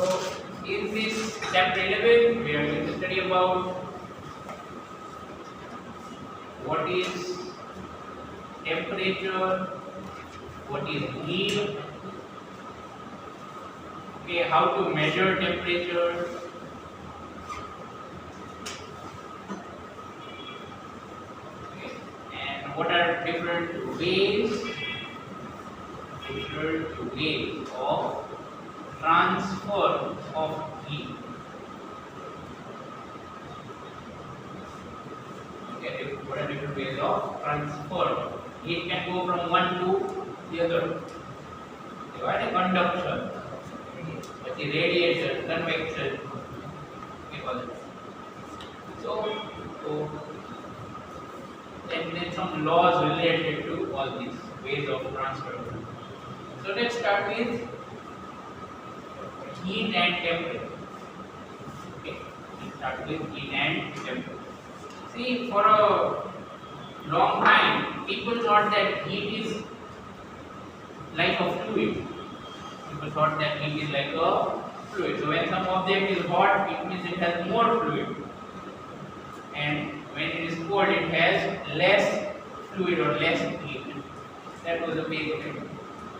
So in this chapter 11, we are going to study about what is temperature, what is heat, okay, how to measure temperature, okay, and what are different ways of transfer of heat. Okay, what are different ways of transfer? Heat can go from one to the other. You have a conduction, the radiation, convection. So then some laws related to all these ways of transfer. So let's start with heat and temperature. Okay, let's start with heat and temperature. See, for a long time, people thought that heat is like a fluid. People thought that heat is like a fluid. So when some object is hot, it means it has more fluid, and when it is cold, it has less fluid or less heat. That was the basic thing.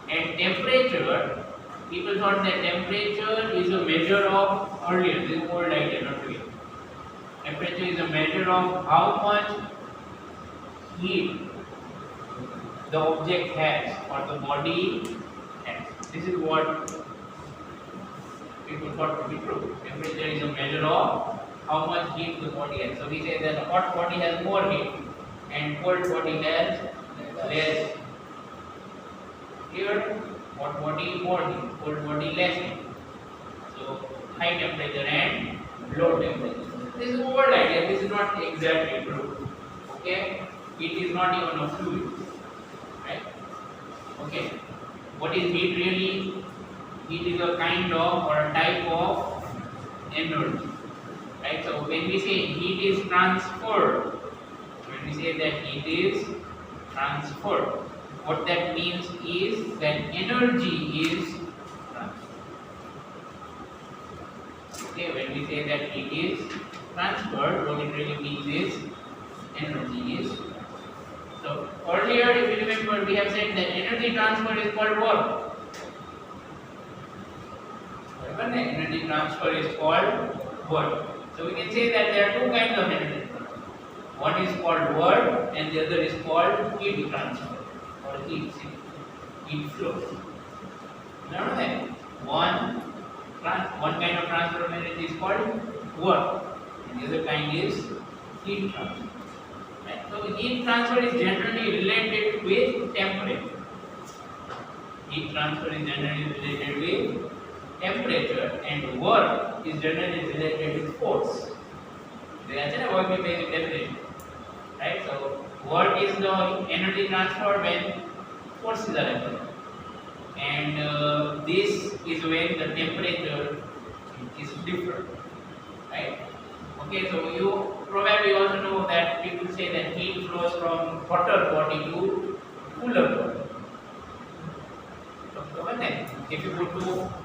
And temperature, people thought that temperature is a measure of, earlier, this is old idea, not real. Temperature is a measure of how much heat the object has or the body has. This is what people thought to be true. Temperature is a measure of how much heat the body has. So we say that a hot body has more heat and cold body has less. Here, hot body more heat, cold body less heat. So high temperature and low temperature. This is old idea. This is not exactly true. Okay, it is not even a fluid, right? Okay, what is heat really? Heat is a kind of or a type of energy, right? So when we say heat is transferred, when we say that heat is transferred, what that means is that energy is transferred. Okay, when we say that heat is transferred, what it really means is energy is. So earlier, if you remember, we have said that energy transfer is called work. Remember, energy transfer is called work. So we can say that there are two kinds of energy transfer. One is called work, and the other is called heat transfer or heat flow. Remember that one kind of transfer of energy is called work, and the other kind is heat transfer. Right? So heat transfer is generally related with temperature. Heat transfer is generally related with temperature, and work is generally related with force. That's a work is basic definition. Right? So work is the energy transfer when forces are applied, and this is when the temperature is different. Right? Okay, so you probably also know that people say that heat flows from hotter body to cooler body. So if you put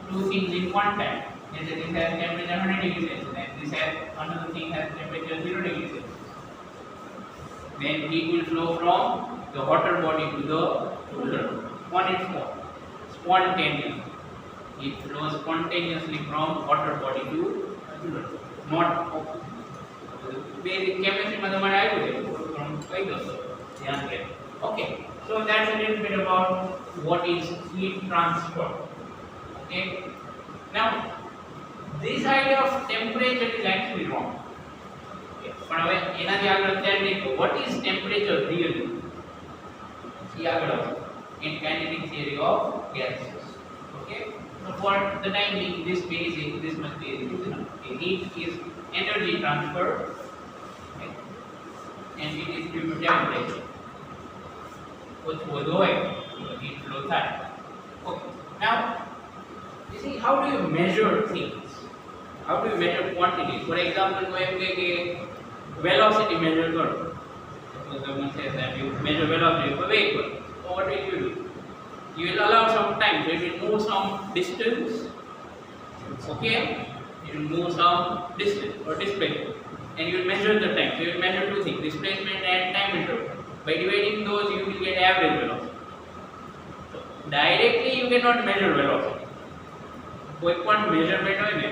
two things in contact, and this has temperature 100 degrees Celsius, and this has another thing has temperature 0 degrees Celsius, then heat will flow from the hotter body to the cooler on its own, spontaneously. It flows spontaneously from hotter body to cooler, not opposite. Basic chemistry માં તમારે આવ્યું છે કહી દો ધ્યાન કે okay, so that's a little bit about what is heat transfer. Okay, now this idea of temperature is actually wrong. Okay, પણ હવે એનાથી આગળ અત્યારે દેખો what is temperature really? એ આગળ in kinetic theory of gases. Okay, so for the time being this much basic is enough. Okay, heat is energy transfer, okay, and it is due to temperature. ઓછું વધુ હોય તો heat flow થાય. Okay, now you see, how do you measure things? How do you measure quantities? For example, કોઈ એમ કહે કે velocity measure કરો. Suppose someone says that you measure velocity of a vehicle. So what will you do? You will allow some time, so it will move some distance, Okay, you will move some distance or displacement, and you will measure the time. So you will measure two things: displacement and time interval. By dividing those, you will get average velocity. So directly you cannot measure velocity. કોઈ પણ measurement હોય ને,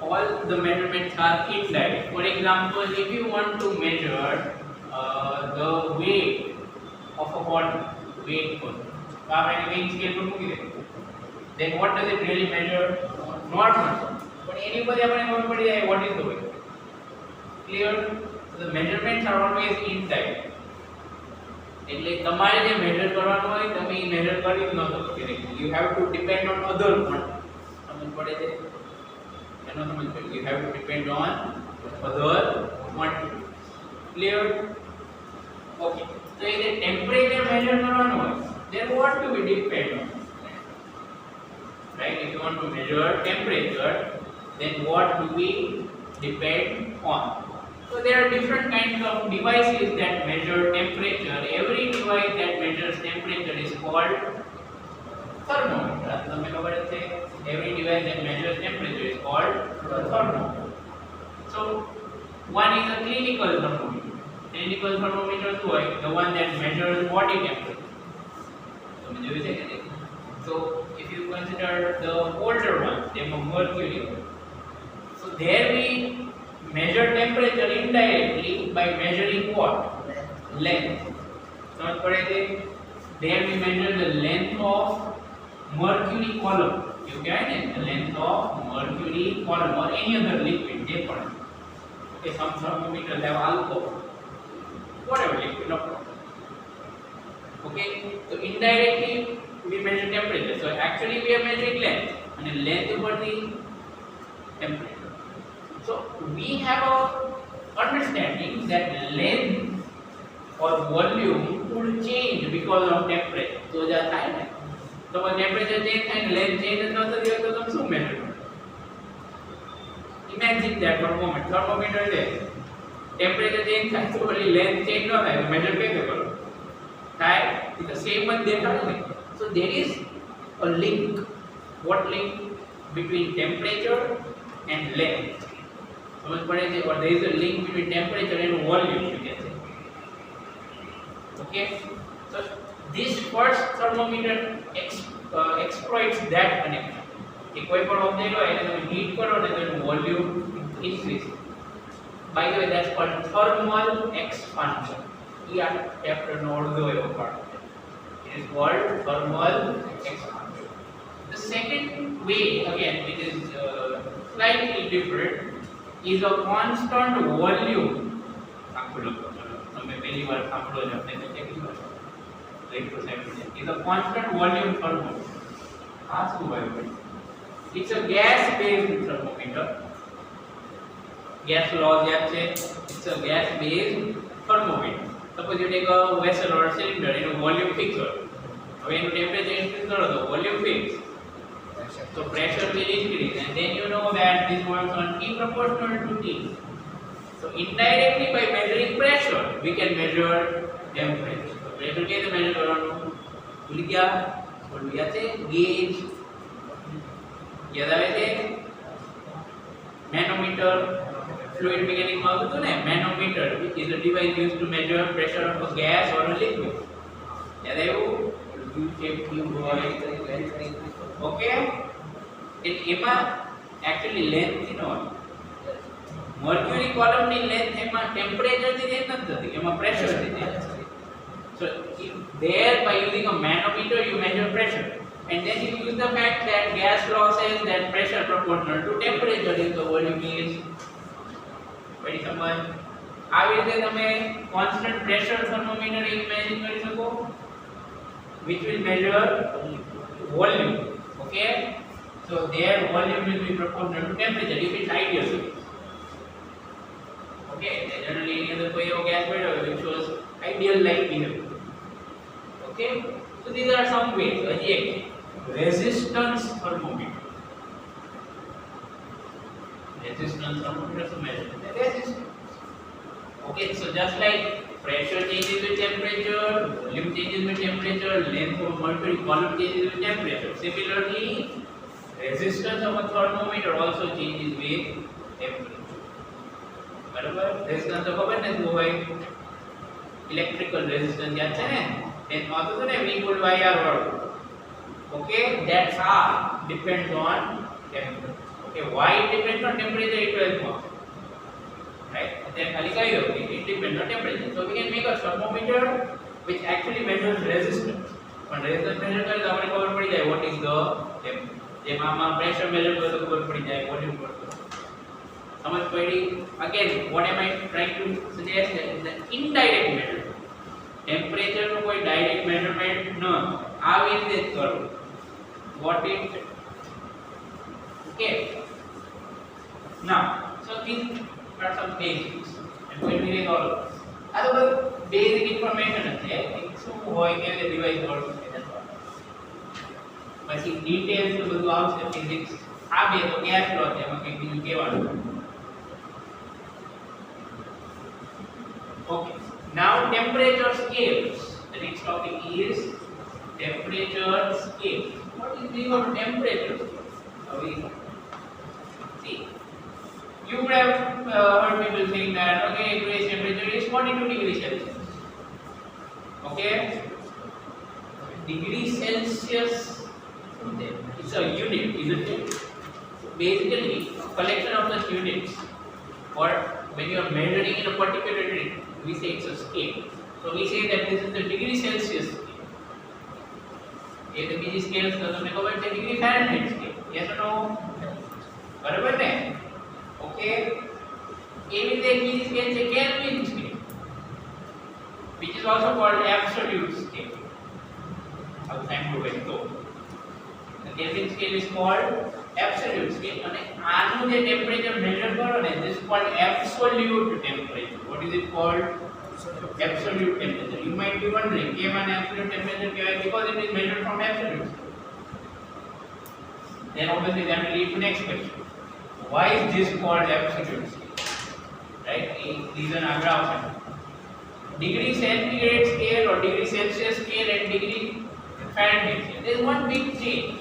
all the measurements are indirect. For example, if you want to measure the weight of a body, weight for, તો આપણે weight scale પર મૂકી દે. Then what does it really measure? Normal. But એની પર આપણે ખબર પડી જાય what is the weight. Clear? So the measurements are always indirect. એટલે તમારે જે મેજર કરવાનું હોય તમે એ મેજર કરી જ ન શકો directly. You have to depend on other quantity. સમજ પડે છે? એનો સમજ પડે. You have to depend on other quantity. Clear? Okay. So if the temperature measure કરવાનું હોય, then what do we depend on? Right? If you want to measure temperature, then what do we depend on? So there are different kinds of devices that measure temperature. Every device that measures temperature is called thermometer. Every device that measures temperature is called thermometer. So one is a clinical thermometer. Clinical thermometer is the one that measures body temperature. So if you consider the older ones, they are mercury. So there we measure temperature indirectly by measuring what? Length. समझ पड़े थे? There we measure the length of mercury column. You get it? The length of mercury column or any other liquid. Different. Okay, some thermometers have alcohol. Whatever liquid, no problem. Okay, so indirectly we measure temperature. So actually we are measuring length, and length over the temperature. So we have a understanding that length or volume could change because of temperature. So that time, so when temperature change and length change, and also you have to come measure. Imagine that for a moment. Thermometer there, temperature change and so only length change no hai. Measure कैसे करो? Right? It's the same one there. So there is a link. What link between temperature and length? समझ पड़े थे? Or there is a link between temperature and volume, you can say. Okay, so this first thermometer exploits that connection. कि कोई पर object हो એને તમે heat કરો ને તો એનું volume increase. By the way, that's called thermal expansion. એ આ ચેપ્ટર નો અડધો એવો પાર્ટ છે. It is called thermal expansion. The second way, again, which is slightly different, is a constant volume. Is a constant volume thermometer. It's a gas-based thermometer. Gas law, it's a gas-based thermometer. Suppose you take a vessel or a cylinder, volume fixed. When you temperature increase, the volume fixed. So pressure will increase, and then you know that this works on T proportional to T. So indirectly by measuring pressure, we can measure temperature. So pressure कैसे measure करवानो? भूल गया? बोल दिया थे gauge. याद आवे थे? Manometer. Fluid mechanics में होता है ना? Manometer, which is a device used to measure pressure of a gas or a liquid. याद है वो? U-shaped tube હોય. Okay? એમાં actually length થી નો mercury column ની length એમાં temperature થી change નથી થતી, એમાં pressure થી change થતી. So there by using a manometer you measure pressure, and then you use the fact that gas law says that pressure proportional to temperature is the volume is. Very સમજ? આવી રીતે તમે constant pressure thermometer imagine કરી શકો, which will measure volume. Okay, so their volume will be proportional to temperature if it's ideal. Okay, generally any other way of gas measure which shows ideal like behavior. Okay, so these are some ways. Again, resistance thermometer. Resistance thermometer to measure the resistance. Okay, so just like pressure changes with temperature, volume changes with temperature, length of mercury column changes with temperature. Similarly, resistance of a thermometer also changes with temperature. બરાબર resistance તો ખબર ને શું હોય electrical resistance યાદ છે ને ટેન્થમાં હતું ને V = IR વાળું okay that's R depends on temperature okay why it depends on temperature it will work right then ખાલી કહી દો કે it depends on temperature so we can make a thermometer which actually measures resistance પણ resistance major કરે તો આપણે ખબર પડી જાય what is the temperature જેમ આમાં પ્રેશર મેજર કરે તો ખબર પડી જાય વોલ્યુમ પર સમજ પડી again what am I trying to suggest is the indirect measurement temperature નું કોઈ ડાયરેક્ટ મેઝરમેન્ટ ન આવી રીતે જ કરો what it okay now so these are some basics and when we read all આ તો બધું બેઝિક ઇન્ફોર્મેશન છે શું હોય કેવી રીતે ડિવાઇસ વર્ક કરે પછી ડિટેલ્સ તો બધું આવશે ફિઝિક્સ આ બે તો ગેસ લો છે એમાં કંઈક બીજું કહેવાનું okay now temperature scales the next topic is temperature scale what is the temperature we see you would have heard people saying that okay today's temperature is 42 degrees Celsius okay degree Celsius it's a unit isn't it basically a collection of such units or when you are measuring in a particular unit we say it's a scale so we say that this is the degree Celsius scale एक बीजी scales तो तुमने खबर है degree Fahrenheit scale yes और no बराबर ने okay ये भी एक बीजी स्केल છે kelvin scale which is also called absolute scale outside to it so the Kelvin scale is called absolute scale અને આનું જે ટેમ્પરેચર મેઝર કરો ને this is called absolute temperature what is it called absolute temperature you might be wondering કેમ આને absolute temperature કહેવાય because it is measured from absolute then obviously that will lead to next question why is this called absolute scale right a reason આગળ આવશે degree centigrade scale or degree Celsius scale and degree Fahrenheit scale there is one big change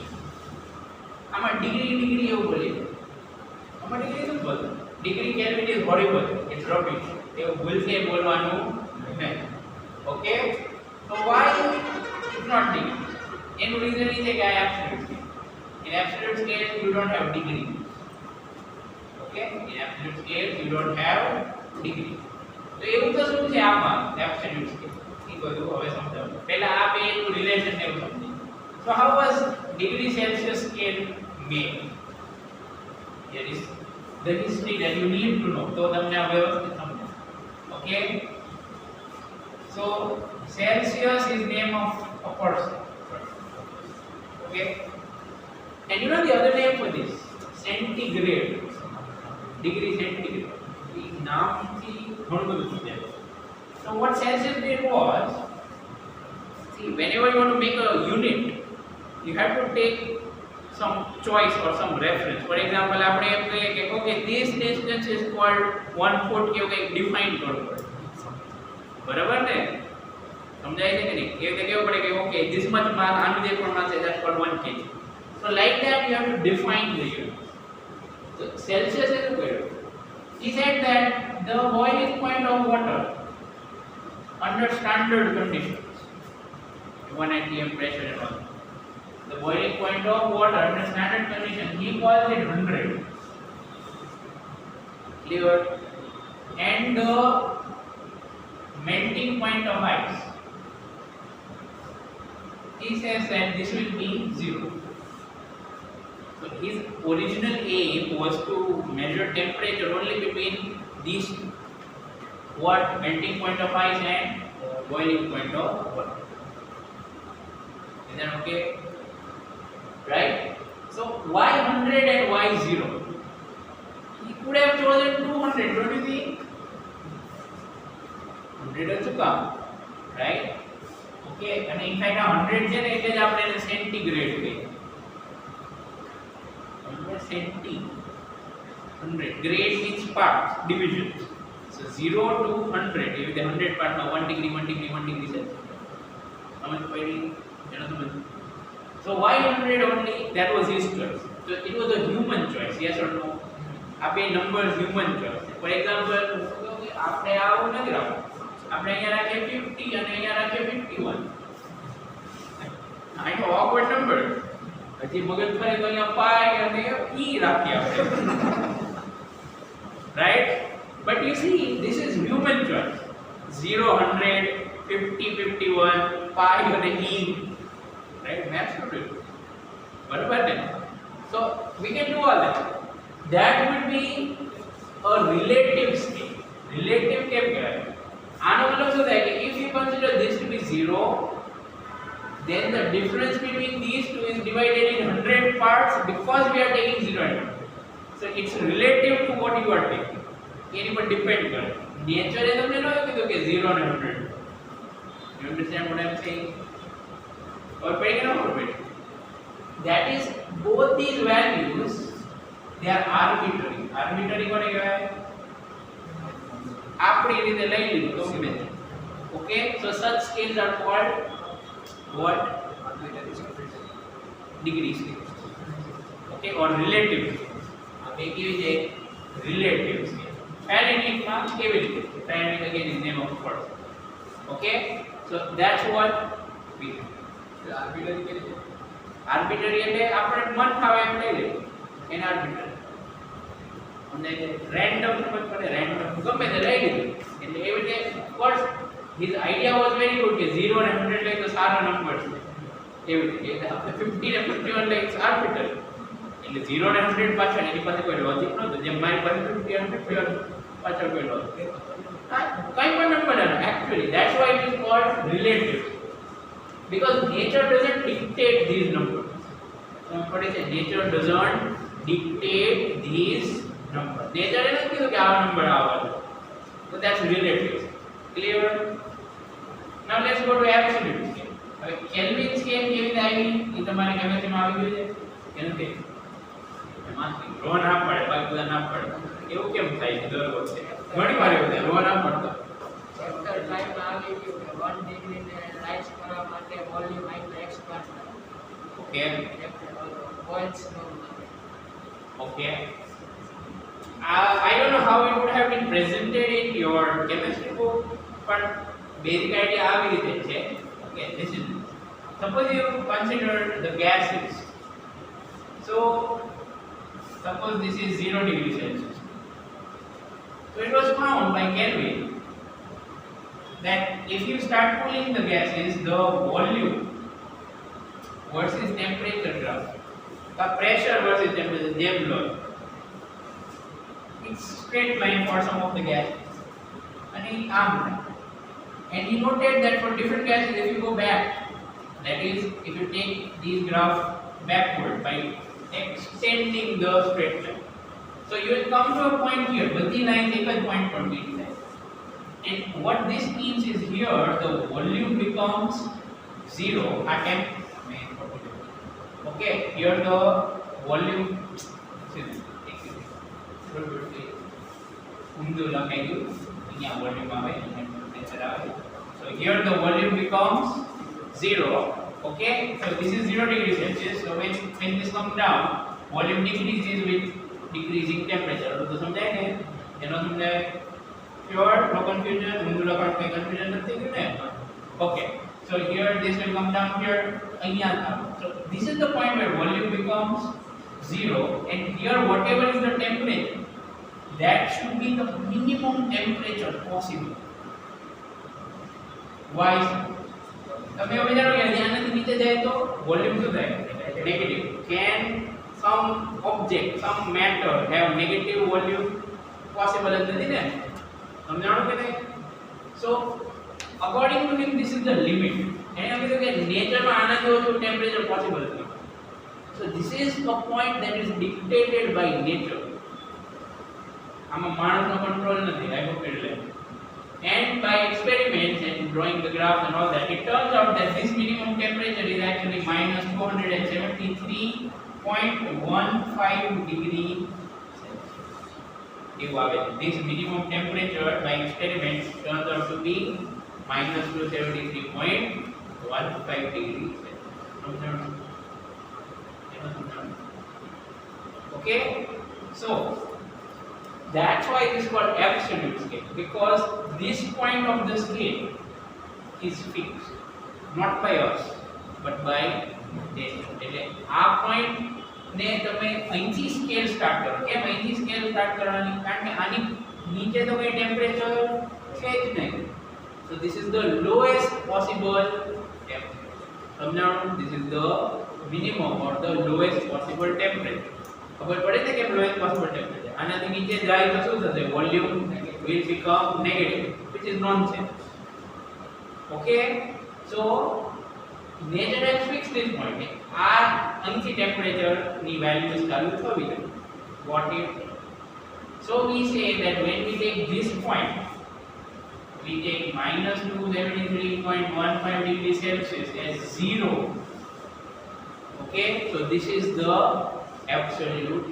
આમાં degree એવું બોલે આમાં degree શું બોલે degree Kelvin is horrible it's rubbish એવું ભૂલથી બોલવાનું નહીં okay so why it's not degree એનું રીઝન એ છે કે આ absolute scale in absolute scale you don't have degree okay in absolute scale you don't have degree તો એવું તો શું છે આમાં absolute scale એ બધું હવે સમજાવું પહેલા આ બે નું રિલેશન ને એવું સમજી so how was degree Celsius scale made here is the history that you need to know તો તમને આ વ્યવસ્થિત સમજો okay so Celsius is name of a person okay and you know the other name for this centigrade degree centigrade the નામથી ઘણું બધું સમજાય so what Celsius did was see whenever you want to make a unit you have to take some choice or some reference for example આપણે એમ કહીએ કે okay this distance is called 1 foot કે એવું કંઈક ડિફાઇન કરવું પડે બરાબર ને સમજાય છે કે નહીં એ રીતે કેવું પડે કે okay this much mass આનું જે પણ mass છે that's called 1 kg so like that you have to define the unit so Celsius is equal he said that the boiling point of water under standard conditions 1 atm pressure and all the boiling point of water under standard conditions he calls it 100 clear and the melting point of ice he says that this will be 0 so his original aim was to measure temperature only between these what melting point of ice and boiling point of water is that okay right so why 100 and why 0 he could have chosen 200 don't you think 100 હતું કામ right okay and in fact 100 છે ને એટલે જ આપણે એને centigrade કહીએ centi 100 grade means parts divisions so 0 to 100 એવી રીતે 100 part માં 1 degree 1 degree 1 degree છે સમજ પડી એનો સમજ so why 100 only that was his choice So it was a human choice, yes or no? આ બે numbers human choice. For example આપણે આવું નથી રાખવું, આપણે અહીંયા રાખીએ 50 અને અહીંયા રાખીએ 51. આ તો ઓકવર્ડ નંબર. હજી મગજ ફરે તો અહીંયા પાઈ અને ઈ રાખીએ આપણે. Right? But you see this is human choice. 0 100 50 51 પાઈ અને ઈ. રાઈટ? મેથ્સ નું બરાબર ને? So we can do all that. That would be a relative scale. Relative કેમ કહેવાય? આનો મતલબ શું થાય કે if you consider this to be 0, then the difference between these two is divided in 100 parts because we are taking 0 and 100. So it's relative to what you are taking. એની પર depend કરે. નેચરે તમને ન કીધું કે 0 and 100. You understand what I'm saying? और पढ़ेंगे ना और पढ़ेंगे. That is both these values, they are arbitrary. Arbitrary કોને કહેવાય? આપણી રીતે લઈ લીધું તો ગમે તે. Okay, so such scales are called what? Arbitrary scales. Degree scales. Okay, or relative scales. આપણે કેવી છે? Relative scale. Fahrenheit માં કેવી રીતે? Fahrenheit again is name of person. Okay, so that's what we do. Arbitrary કેવી છે? Arbitrary એટલે આપણે મન ફાવે એમ લઈ લઈએ એને આર્બિટરી. અને રેન્ડમ સમજ પડે, રેન્ડમ ગમે તે લઈ લીધું એટલે એવી રીતે course his idea was very good કે 0 અને 100 લઈ તો સારા નંબર છે એવી રીતે. એટલે આપણે 50 અને 51 લઈ આર્બિટરી એટલે 0 અને 100 પાછળ એની પાસે કોઈ લોજિક નહોતું. જેમ મારી પાસે 50 અને 51 પાછળ કોઈ લોજિક કંઈ પણ નંબર આવે actually that's why it is called relative. Because nature doesn't dictate these numbers. What is it? Nature doesn't dictate these numbers. Nature is not saying that number आवाज़. So that's relative. Clear? Now let's go to absolute scale. હવે Kelvin scale કેવી રીતે આવી? એ તમારે chemistry માં આવી ગયું છે? કેલ્વિન. એમાં રો ના પડે, બાકી બધા ના પડે. એવું કેમ થાય છે દર વખતે? ઘણી વાર એવું થાય, રો ના પડતો. ચેપ્ટર 5 માં આવી ગયું કે 1 ડિગ્રી ને રાઈઝ કરવા માટે વોલ્યુમ આટલા એક્સપાન્ડ થાય. ઓકે. પોઈન્ટ્સ નો. Okay. I don't know how it would have been presented in your chemistry book, but basic idea આવી રીતે છે. Okay, this is suppose you consider the gases. So suppose this is 0 degree Celsius. So it was found by Kelvin that if you start cooling the gases, the volume versus temperature graph, the pressure versus temperature, they blow. It's straight line for some of the gases. And he noted that for different gases, if you go back, that is, if you take these graphs backward by extending the straight line, so you will come to a point here. બધી lines એક જ point પર meet થાય. And what this means is here the volume becomes 0 at okay, here the volume ઊંધું લખાઈ ગયું, અહીંયા volume આવે અને ટેમ્પરેચર આવે. So here the volume becomes 0. Okay, so this is 0 degree Celsius. So when this comes down, volume decreases with decreasing temperature. તો સમજાય ને? એનો તમને pure, no confusion, ઊંધું લખાણ કોઈ confusion નથી થયું ને? Okay, so here this will come down here, અહીંયા આવે. So this is the point where volume becomes 0, and here whatever is the temperature, that should be the minimum temperature possible. Why? તમે વિચારો કે ધ્યાનથી નીચે જાય તો વોલ્યુમ શું થાય? Negative. Can some object, some matter have negative volume? Possible જ નથી ને? સમજાણો કે નહીં? So according to him this is the limit. એને કીધું કે નેચરમાં આના જેવું ટેમ્પરેચર પોસિબલ નથી. So this is a point that is dictated by nature. આમાં માણસનો કંટ્રોલ નથી, હાઇપોક્રેટિસ. And by experiments and drawing the graph and all that, it turns out that this minimum temperature is actually minus 273.15 degree Celsius. This minimum temperature by experiments turns out to be minus 273.15 degree Celsius. Okay, so that's why it is called absolute scale, because this point of the scale is fixed, not by us but by nature. એટલે આ point ને તમે અહીંથી scale start કરો. કેમ અહીંથી scale start કરવાની? કારણ કે આની નીચે તો કઈ ટેમ્પરેચર છે જ નહીં. So this is the lowest possible temperature. સમજાણું? This is the minimum or the lowest possible temperature. ખબર પડે છે કે lowest possible temperature. આનાથી નીચે જાય તો શું થશે? Volume will become negative, which is nonsense. Okay, so nature has fixed this point. આ અહીંથી temperature ની values ચાલુ થવી જોઈએ. What if? So we say that when we take this point, we take minus 273.15 degrees Celsius as 0. Okay, so this is the absolute,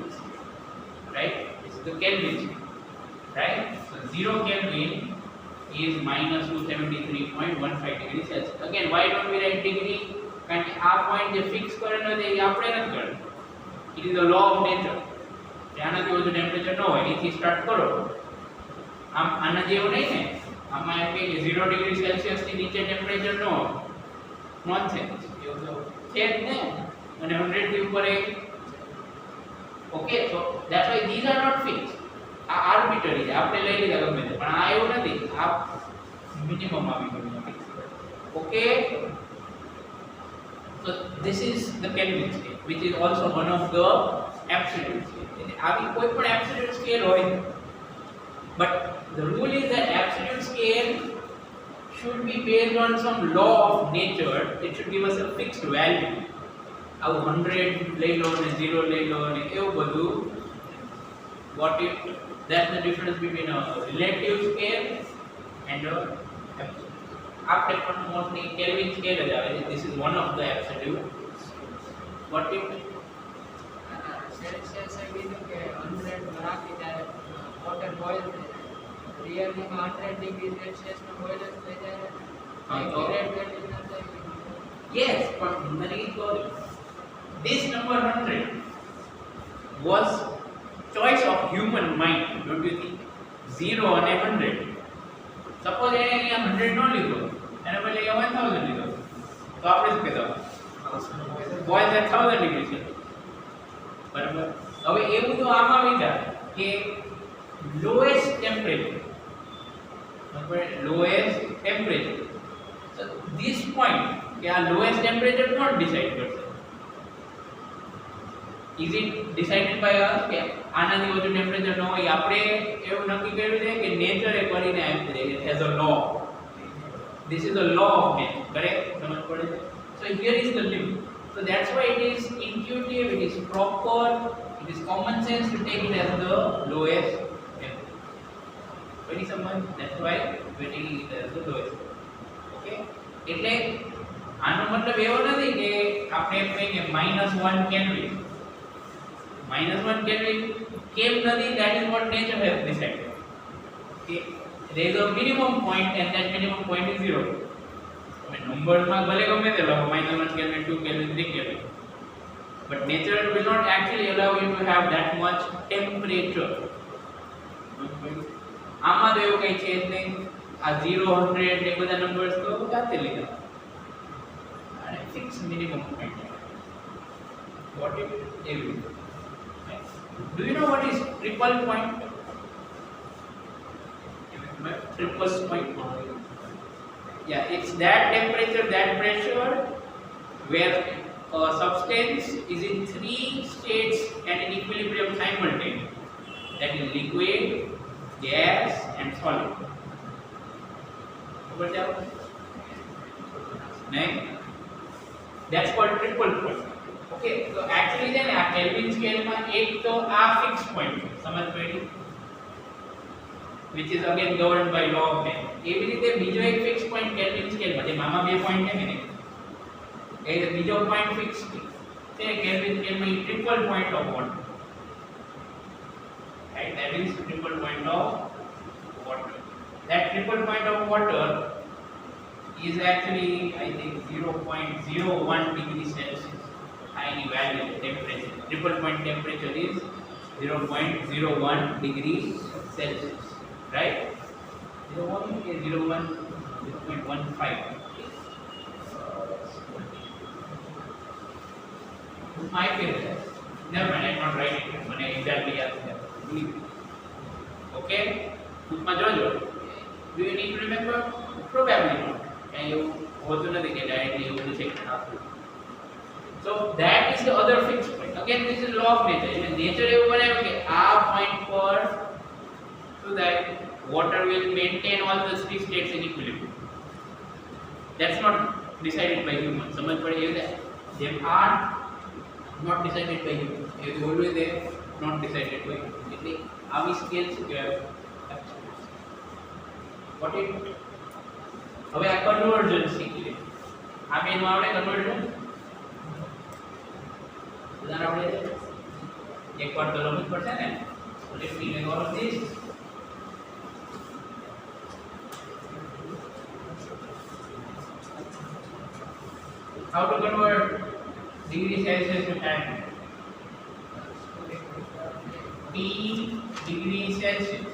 right? This is the Kelvin, right? So 0 Kelvin is minus 273.15 degrees Celsius. Again, why don't we write degree? કારણ કે આ point જે fix કરેલો છે એ આપણે નથી કરવું. It is the law of nature. આનાથી વધુ ટેમ્પરેચર ન હોય એથી સ્ટાર્ટ કરો. આમ આના જેવું નહીં ને, આમાં એમ કે 0 ડિગ્રી સેલ્સિયસ થી નીચે ટેમ્પરેચર ન હોય. નોનસેન્સ. એવું તો છે જ ને. અને 100 થી ઉપર એ okay. So that's why these are not fix. આ આર્બિટરી છે, આપણે લઈ લીધા ગમે તે, પણ આ એવું નથી. આ મિનિમમ આવી ગયું. Okay, so this is the Kelvin scale, which is also one of the absolute scale. આવી કોઈ પણ absolute scale હોય, but the rule is that absolute scale should be based on some law of nature. It should give us a fixed value. આવું 100 લઈ લો ને 0 લઈ લો ને એવું બધું. What if that's the difference between a relative scale and a absolute. આપણે પણ mostly kelvin scale જ આવે છે. This is one of the absolute. What if Celsius એ કીધું કે 100 માં રાખી ત્યારે વોટર બોઇલ થઈ જાય. રિયલી માં 100 ડિગ્રી સેલ્સિયસ માં બોઇલ થઈ જાય. હા તો yes, but મને એ કહો, this number 100 was choice of human mind, don't you think? 0 અને 100. સપોઝ એને અહીંયા 100 નો લીધો, એને બદલે 1000 લીધો, તો આપણે શું કહેતા? બોઇલ એટ 1000 ડિગ્રી છે. બરાબર. હવે એવું તો આમાં વિચાર કે લોએસ્ટ ટેમ્પરેચર, બરાબર, lowest temperature. So this point કે આ લોએસ્ટ ટેમ્પરેચર કોણ ડિસાઈડ કરશે? Is it decided by us કે આનાથી વધુ ટેમ્પરેચર ન હોય? આપણે એવું નક્કી કર્યું છે કે નેચરે કરીને આપી દે. It has a law. This is the law of nature. Correct? સમજ પડે છે? So here is the limit. So that's why it is intuitive, it is proper, it is common sense to take it as the lowest temperature. Very સમજ? That's why we are taking it as the lowest. Okay? એટલે આનો મતલબ એવો નથી કે આપણે એમ કહીએ કે -1 કેલ્વિન. -1 Kelvin કેમ નથી? That is what nature has decided. Okay, there is a minimum point and that minimum point is 0. I mean, numbers માં ભલે ગમે તે લખો, -1 Kelvin, 2 Kelvin, 3 Kelvin, but nature will not actually allow you to have that much temperature. આમાં તો એવું કઈ છે જ નહીં. આ 0, 100 એ બધા નંબર્સ તો જાતે લીધા અને fix minimum point. What if every? Do you know what is triple point? Triple point. Yeah, it's that temperature, that pressure where a substance is in 3 states and in equilibrium simultaneously. That is liquid, gas and solid. What else? Nine. That's called triple point. Okay, so actually then આ kelvin scale માં એક તો આ fix point સમજ પડી, which is again governed by law of nature. એવી રીતે બીજો એક ફિક્સ પોઈન્ટ કેલ્વિન સ્કેલ માં, જેમાં આમાં બે પોઈન્ટ છે ને, એ બીજો પોઈન્ટ ફિક્સ છે કેલ્વિન સ્કેલ માં, triple point of water. Right, that is triple point of water. That triple point of water is actually, I think, 0.01 degrees Celsius. any value temperature. Triple point temperature is 0.01 degrees Celsius, right? 0.1 is 0.15. My favorite. Never mind, I not write it. When I exactly ask them. Okay? Jojo. Do you need to remember? Probably not. And you also know they can directly use the section after. So that is the other fixed point. Again, this is law of nature. In nature, everyone have point for so that water will maintain all the three states in equilibrium. That's not decided by humans. समझ पड़ेगी that they are not decided by humans. It is always there, not decided by humans. એટલે આવી scale શું કહેવાય? What it? હવે આ conversion શીખીએ. આ બેનું આવડે કન્વર્ઝન? બધાને આવડે છે? એકવાર તો લખવું જ પડશે ને. Let me make all of this. How to convert degree Celsius to Fahrenheit? T degree Celsius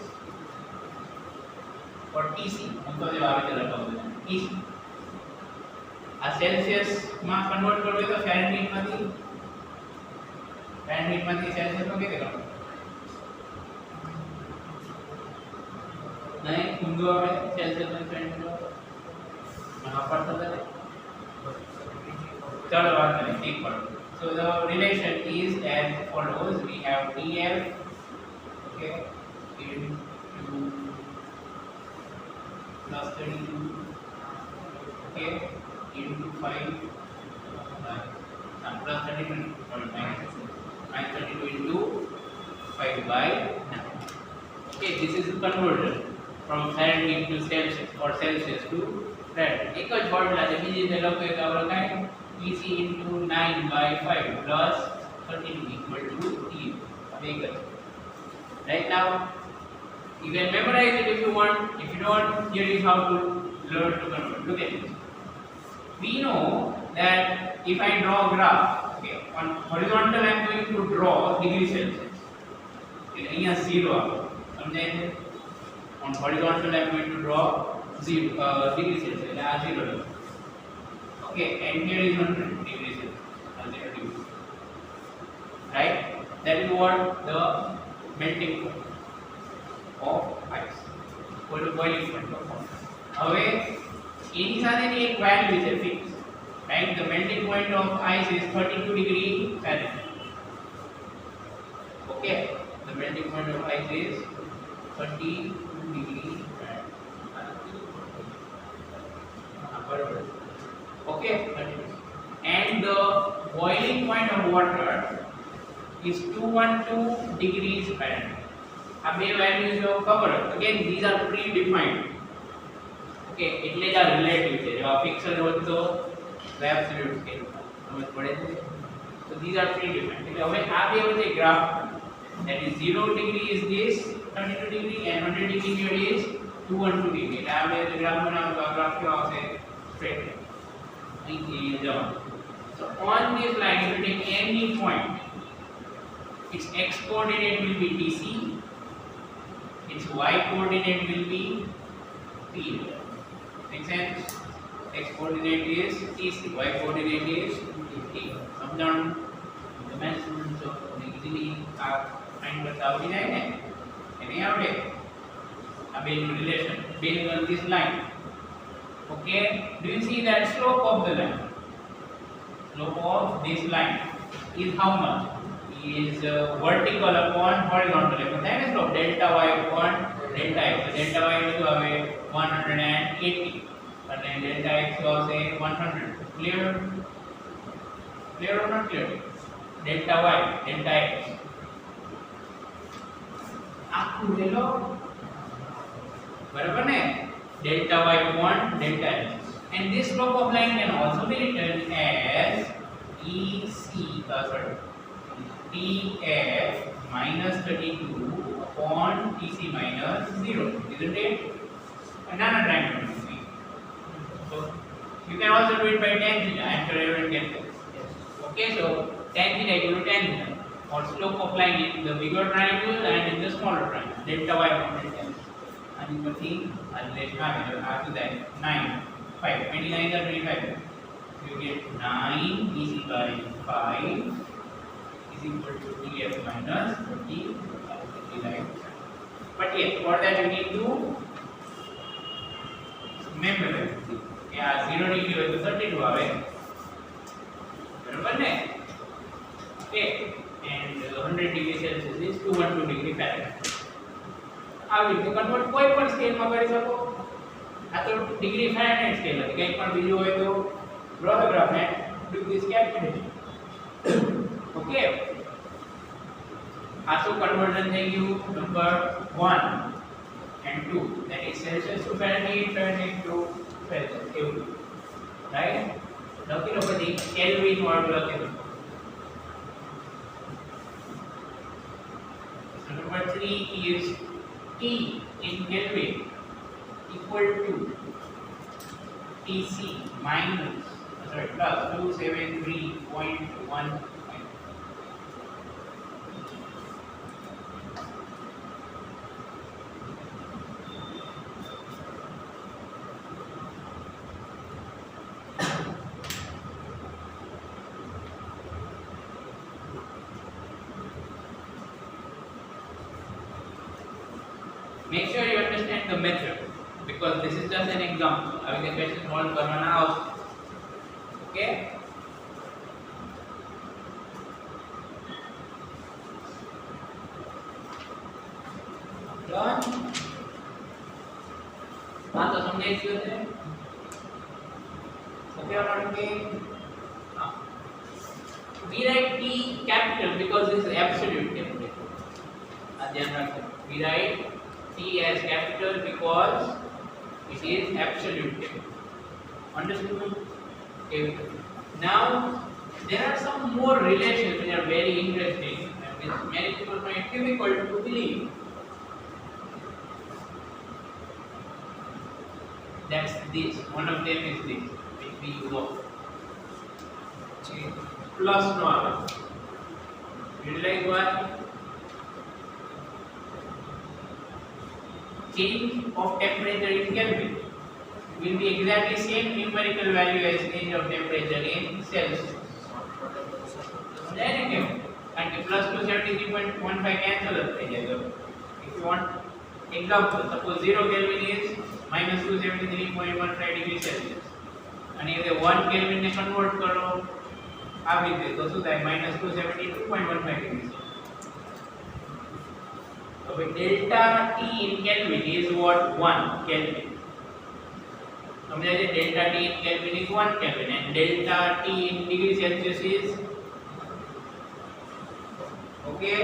or TC. हमको जो आगे चला पाऊँगा TC. आ Celsius में convert करोगे तो Fahrenheit में थी Celsius में क्या करोगे? नहीं कुंदू में Celsius में Fahrenheit में यहाँ पर तो है चलो बात करें एक बार. So the relation is as follows. We have TL, okay, into plus 32, okay, into 5, plus 32 minus 32 into 5 by 9. Okay, this is the conversion from Fahrenheit to Celsius or Celsius to Fahrenheit. एक और formula है बीजी में लोग एक और का है EC into 9 by 5 plus 32 equal to T. Right now, you can memorize it if you want. If you don't, here is how to learn to convert. Look at this. We know that if I draw a graph, okay, on horizontal I am going to draw degree Celsius. Okay, here 0. On horizontal I am going to draw 0 degree Celsius. 0. Okay, and here is 100 degrees Celsius. Right? That is what the melting point of ice. Or the boiling point of water. હવે એની સાથેની એક value છે fix. Right? The melting point of ice is 32 degree Fahrenheit. Okay? The melting point of ice is 32 degree Fahrenheit. Okay, and the boiling point of water is 212 degrees Fahrenheit. આ બે values જો ખબર હોય again these are predefined. Okay, એટલે જ આ relative છે. જો આ ફિક્સડ હોત તો એબ્સોલ્યુટ છે. સમજ પડે છે? So these are predefined. એટલે હવે આ બે વચ્ચે graph that is 0 degree is this 32 degree and 100 degree here is 212 degree. એટલે આ બે ગ્રાફ બનાવો તો આ ગ્રાફ કેવો આવશે? Straight. So on this line, if you take any point, its x coordinate will be TC, its y coordinate will be P. Make sense? X coordinate is TC, y coordinate is T. Sometimes the math students easily find what out in any out relation based on this line. Okay, do you see that slope of the line? Slope of this line is how much? Is vertical upon horizontal. That is slope delta y upon delta x. So delta y is 180 and delta x was 100. Clear? Clear or not clear? Delta y, delta x. આખું લેલો બરાબર ને? Delta y upon delta x. And this slope of line can also be written as TF minus 32 upon TC minus 0. Isn't it? Another triangle. So you can also do it by tangent. I am sure everyone gets it. Okay, so tan theta equal to tan theta, or slope of line in the bigger triangle and in the smaller triangle, delta y upon delta x. And you can see after that 9, 5, 29 or 25. So you get 9 easy by 5 is equal to df minus 30 like. But yes, for that you need to memorize. Yeah, 0 degree હોય તો 32 આવે. બરાબર ને? Okay, and 100 degree Celsius is 212 degree Fahrenheit. આવી રીતે convert કોઈ પણ સ્કેલમાં કરી શકો. આ તો ડિગ્રી ફારેનહાઇટ સ્કેલ હતી, કંઈ પણ બીજું હોય તો draw the graph and do this calculation. Okay. આ શું કન્વર્ઝન થઈ ગયું? Number 1 and 2, that is Celsius to Fahrenheit, Fahrenheit to Celsius, એવું, right? લખી લો પછી કેલ્વિન વાળું લખી લો. So number 3 is T in Kelvin equal to TC minus plus 273.1. Make sure you understand the method, because this is just an example. I will get question solve करवाना आवश्यक. Okay? Done. हाँ तो समझे इस बात में? Okay or not okay? We write T capital because this is absolute temperature. ध्यान रखो. We write T as capital because it is absolute temperature. Understood? Okay. Now there are some more relations which are very interesting and which many people find difficult to believe. That's this. One of them is this, which we use plus no other. Realize what? Change of temperature in Kelvin will be exactly same numerical value as change of temperature in Celsius. Then again, and plus 273.15 cancel out. If you want example, suppose 0 Kelvin is minus 273.15 degree Celsius, and if the 1 Kelvin ne convert karo આવી રીતે તો શું થાય? minus 272.15 degree Celsius. So delta T in Kelvin is what? 1 Kelvin. समझा जे delta T in Kelvin is 1 Kelvin and delta T in degree Celsius is, okay,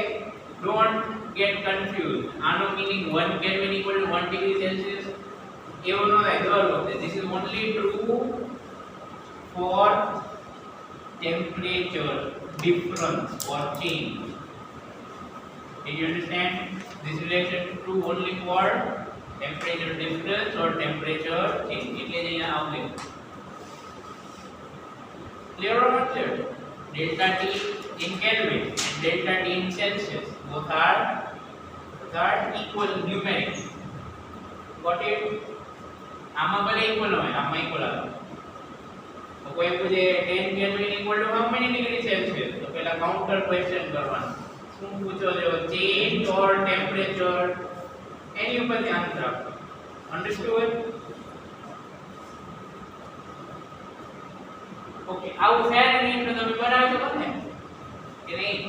don't get confused. આનો meaning 1 Kelvin equal to 1 degree Celsius એવું ન થાય. દર વખતે this is only true for temperature difference or change. Do you understand? This relation is true only for temperature difference or temperature change. એટલે જ અહીંયા આવશે. Clear or not clear? Delta T in Kelvin and delta T in Celsius both are equal numerically. Got it? આમાં ભલે equal હોય, આમાં equal આવે. તો કોઈ પૂછે 10 Kelvin equal to how many degree Celsius? તો પહેલા કાઉન્ટર ક્વેશ્ચન કરવાનું. શું પૂછો છો? ચેન્જ ઓર ટેમ્પરેચર, એની ઉપર ધ્યાન રાખો. અન્ડરસ્ટુડ? ઓકે, આવું ફેરનહીટ તો તમે બનાવી શકો ને કે નહીં?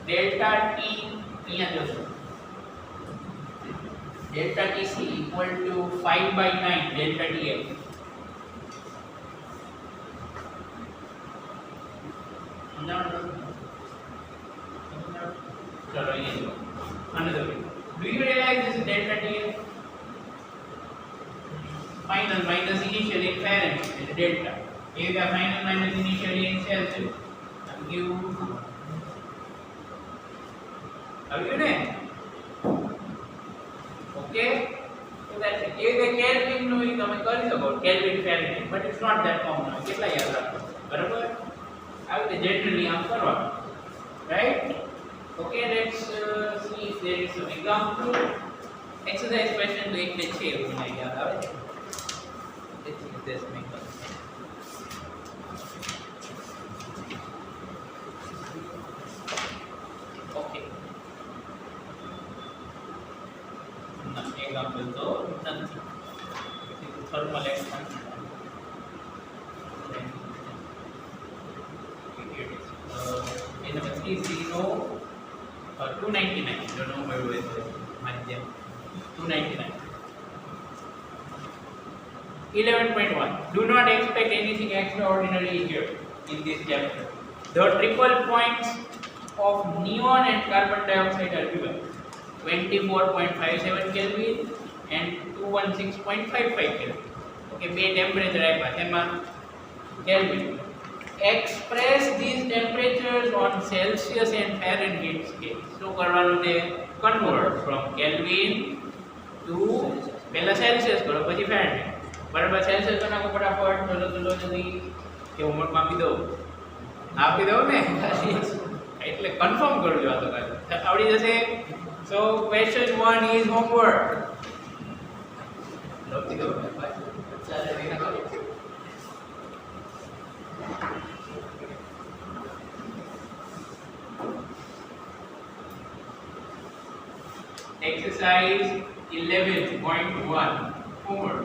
ડેલ્ટા ટી અહીંયા જોશો, delta TC equal to 5/9 delta TF. સમજાણો? चलो ये लो. Another way. Do you realize this is delta TF? Final minus initial in Fahrenheit is delta. Here the final minus initial in Celsius. And give. Have you done? Okay. So that's it. Here the Kelvin no you come and call it about Kelvin Fahrenheit, but it's not that common. કેટલા યાદ રાખો? બરાબર? આવી રીતે generally આમ કરવાનું, right? Okay, let's see if there is some example. Exercise question તો એક ને છે એવું મને યાદ આવે છે. Let's see if there's some example. Okay. ના example તો નથી. Thermal expansion. Number 299. Don't know where it is. 299. 11.1. Do not expect anything extraordinary here in this chapter. The triple points of neon and carbon dioxide are given: 24.57 Kelvin and 216.55 Kelvin. Okay, બે temperature આપ્યા તેમાં Kelvin. Express these temperatures on Celsius and Fahrenheit scale. So કરવાનું છે convert from Kelvin to પહેલા Celsius કરો પછી Fahrenheit. બરાબર, Celsius તો નાખો ફટાફટ, ચલો જલ્દી કે હોમવર્ક આપી દઉં ને એટલે કન્ફર્મ કરજો આ તો કાલે આવડી જશે. So question 1 is homework. લખી દો exercise 11.1 homework.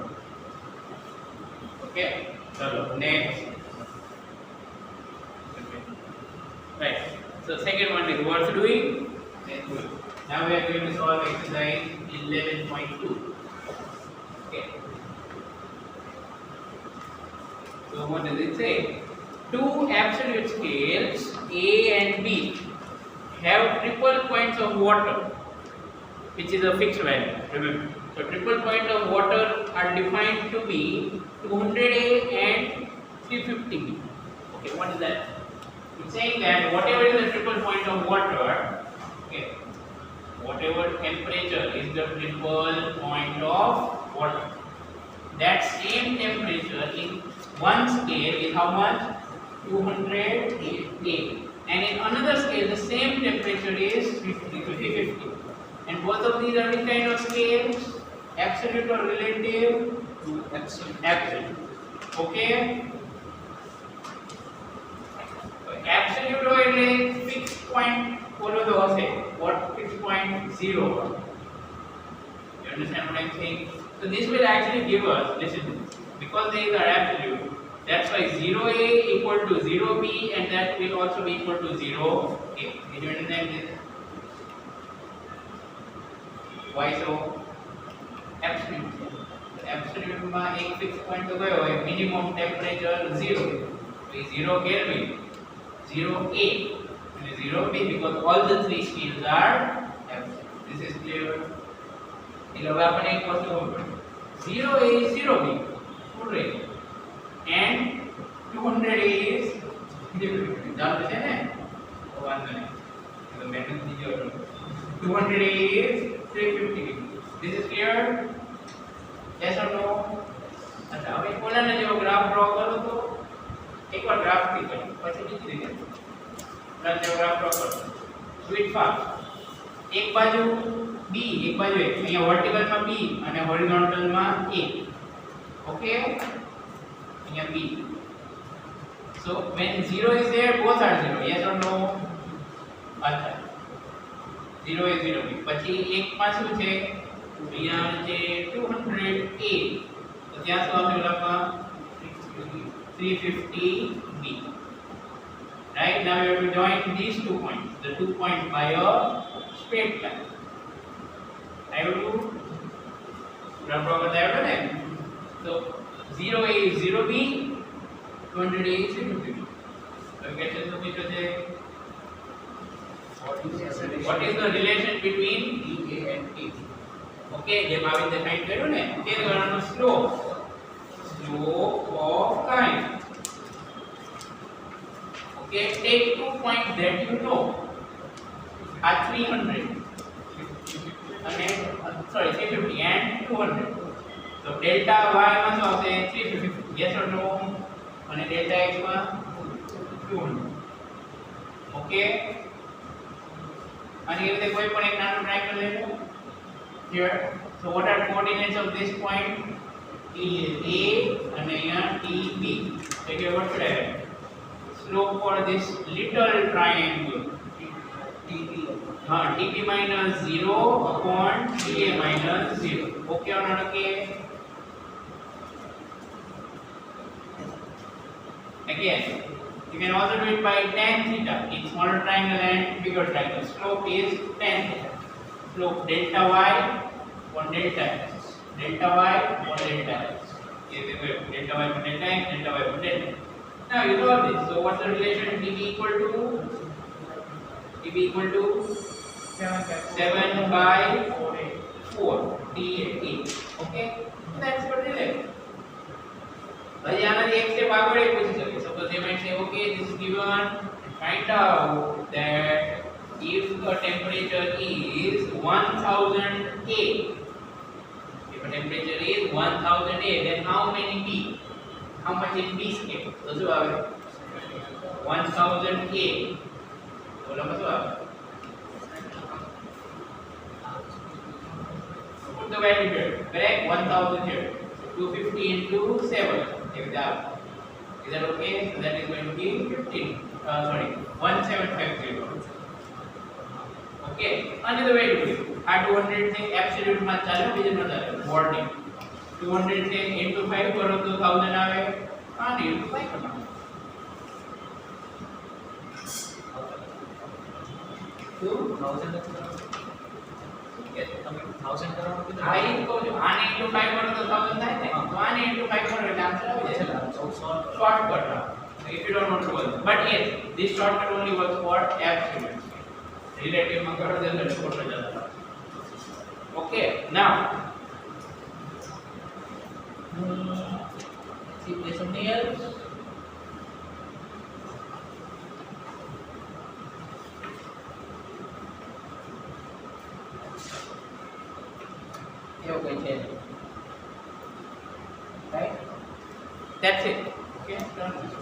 Okay, so next. Right, so second one is worth doing. Let's do it. Now we are going to solve exercise 11.2. Okay, so what does it say? Two absolute scales A and B have triple points of water, which is a fixed value, remember. So triple point of water are defined to be 200A and 350B. Okay, what is that? It's saying that whatever is the triple point of water, okay, whatever temperature is the triple point of water, that same temperature in one scale is how much? 200A. And in another scale, the same temperature is 350. And both of these are which kind of scales? Absolute or relative? Absolute. Absolute. Okay. Absolute or એટલે fixed point બોલો તો હશે. What fixed point? 0. You understand what I'm saying? So this will actually give us, listen, because these are absolute, that's why 0A equal to 0B and that will also be equal to 0A. Did you understand this? Why so? Absolute. Absolute માં એક fix point તો કયો હોય? Minimum temperature 0. So 0 Kelvin, 0A and 0B because all the three scales are absolute. This is clear. એટલે હવે આપણે એક વસ્તુ ખબર 0A is 0B, full range, and 200A is 350. જાણતું છે ને? વાંધો નહીં, તો મહેનત દીજો. 200A is 350. This is clear? Yes or no? अच्छा, હવે કોલાને જેવો ગ્રાફ ડ્રો કરો તો એકવાર ગ્રાફ થી કરો પછી બીજી રીતે કોલાને જેવો ગ્રાફ ડ્રો કરો. Do it fast. એક બાજુ B, એક બાજુ A. અહીંયા વર્ટિકલ માં B અને હોરિઝોન્ટલ માં A. ઓકે, અહીંયા B. So when 0 is there, both are 0. Yes or no? अच्छा, 0 is 0B. પછી એક માં શું છે? અહીંયા છે 200A. તો ત્યાં શું આવશે ઓલામાં? 350B. Right, now we have to join these 2 points, the 2 points by a straight line. I will do graph draw करता है ना? So 0A is 0B, 200A is 350B. So question to which is what is the relation between B, A and A? Okay, જેમ આવી રીતે find કર્યું ને તે ગણવાનો slope of line. Okay, take 2 points that you know are 300 અને 350 and 200. So delta y માં શું આવશે? 350. Yes or no? અને delta x માં 200. ઓકે અને એ રીતે કોઈ પણ એક નાનું ટ્રાયેંગલ લેજો here so what are coordinates of this point a and here TB so here what should I have slope for this little triangle TB minus 0 upon TA minus 0 okay or not okay again you can also do it by tan theta in smaller triangle and bigger triangle slope is tan theta slope delta y on delta x delta y on delta x delta y on delta x delta y on delta x now you know this so what's the relation TB equal to 7 by 4 DAT okay that's what it is भाई आना एक से बागड़े पूछ सके suppose they might say okay this is given find out that if the temperature is 1000 K if the temperature is 1000 A then how many B how much in B scale तो जो आवे 1000 K बोलो मत आवे put the value here correct 1000 here 250 into 7 if that is that okay so that is going to be 1750 okay another way to do it આ 200 से absolute માં ચાલે બીજું ન ચાલે બોર્ડિંગ 200 से into 5 કરો તો 1000 આવે અને into 5 કરવાનું તો 1000 કરવાનું કીધું આ ઈ કહું છું આને into 5 કરો તો 1000 થાય ને તો આને into 5 કરો એટલે આન્સર આવી જાય shortcut if you don't want to work but yes this shortcut only works for absolute relative માં કરો તો ખોટો જતો okay now see there's something else okay right that's it okay